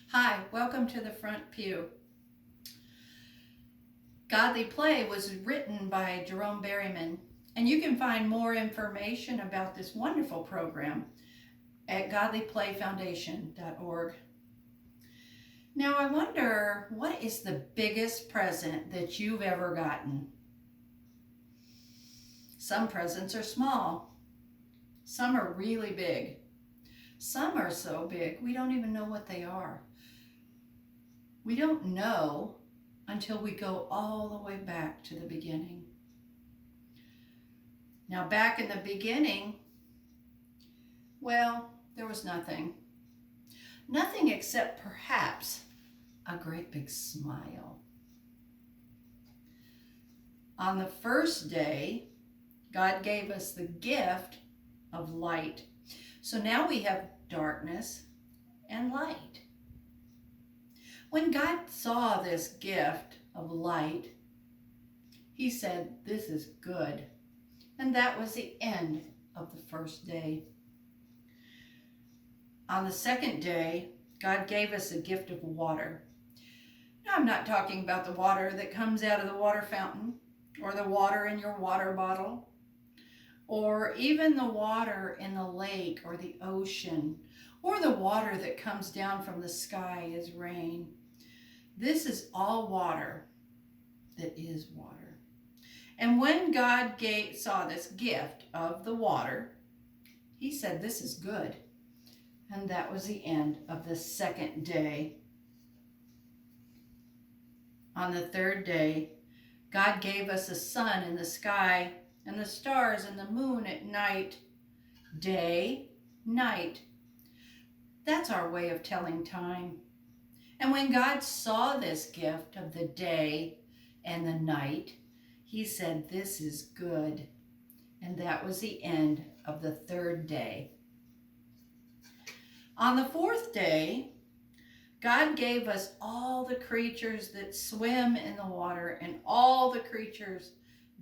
Hi, welcome to the front pew. Godly Play was written by Jerome Berryman, and you can find more information about this wonderful program at godlyplayfoundation.org. Now, I wonder, what is the biggest present that you've ever gotten? Some presents are small, some are really big, some are so big we don't even know what they are. We don't know until we go all the way back to the beginning. Now, back in the beginning, well, there was nothing. Nothing except perhaps a great big smile. On the first day, God gave us the gift of light. So now we have darkness and light. When God saw this gift of light, he said, "This is good." And that was the end of the first day. On the second day, God gave us a gift of water. Now, I'm not talking about the water that comes out of the water fountain or the water in your water bottle or even the water in the lake or the ocean or the water that comes down from the sky as rain. This is all water that is water. And when God saw this gift of the water, he said, "This is good." And that was the end of the second day. On the third day, God gave us a sun in the sky and the stars and the moon at night. Day, night. That's our way of telling time. And when God saw this gift of the day and the night, he said, "This is good." And that was the end of the third day. On the fourth day, God gave us all the creatures that swim in the water and all the creatures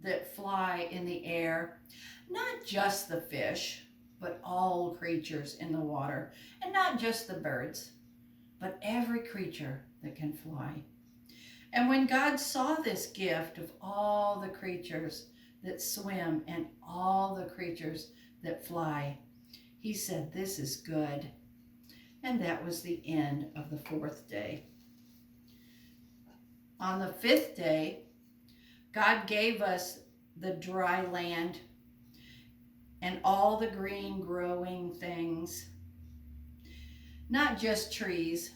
that fly in the air. Not just the fish, but all creatures in the water. And not just the birds, but every creature that can fly. And when God saw this gift of all the creatures that swim and all the creatures that fly, he said, "This is good." And that was the end of the fourth day. On the fifth day, God gave us the dry land and all the green growing things. Not just trees,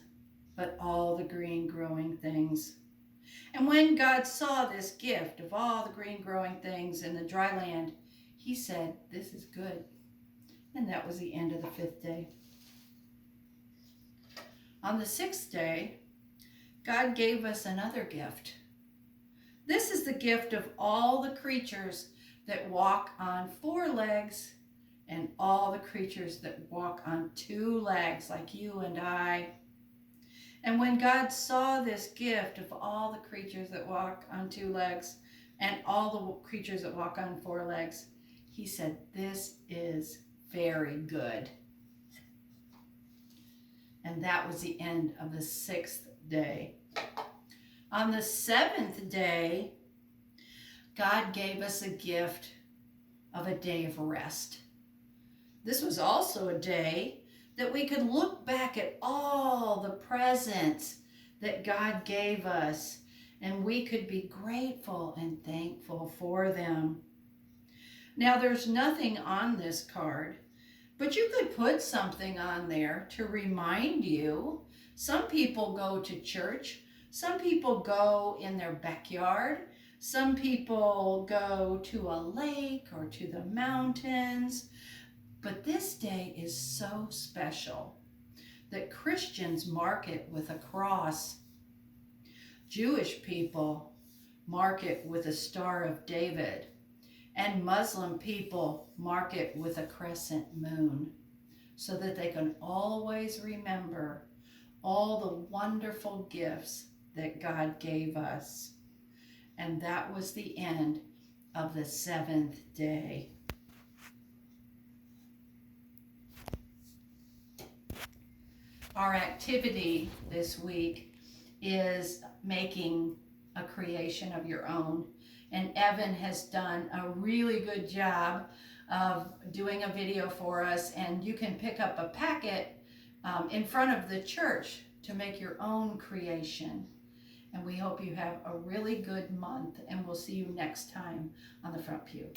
but all the green growing things. And when God saw this gift of all the green growing things in the dry land, he said, "This is good." And that was the end of the fifth day. On the sixth day, God gave us another gift. This is the gift of all the creatures that walk on four legs and all the creatures that walk on two legs, like you and I. And when God saw this gift of all the creatures that walk on two legs and all the creatures that walk on four legs, he said, "This is very good." And that was the end of the sixth day. On the seventh day, God gave us a gift of a day of rest. This was also a day that we could look back at all the presents that God gave us, and we could be grateful and thankful for them. Now, there's nothing on this card, but you could put something on there to remind you. Some people go to church. Some people go in their backyard. Some people go to a lake or to the mountains. But this day is so special that Christians mark it with a cross. Jewish people mark it with a Star of David. And Muslim people mark it with a crescent moon so that they can always remember all the wonderful gifts that God gave us. And that was the end of the seventh day. our activity this week is making a creation of your own. And Evan has done a really good job of doing a video for us, and you can pick up a packet in front of the church to make your own creation. And we hope you have a really good month, and we'll see you next time on the Front Pew.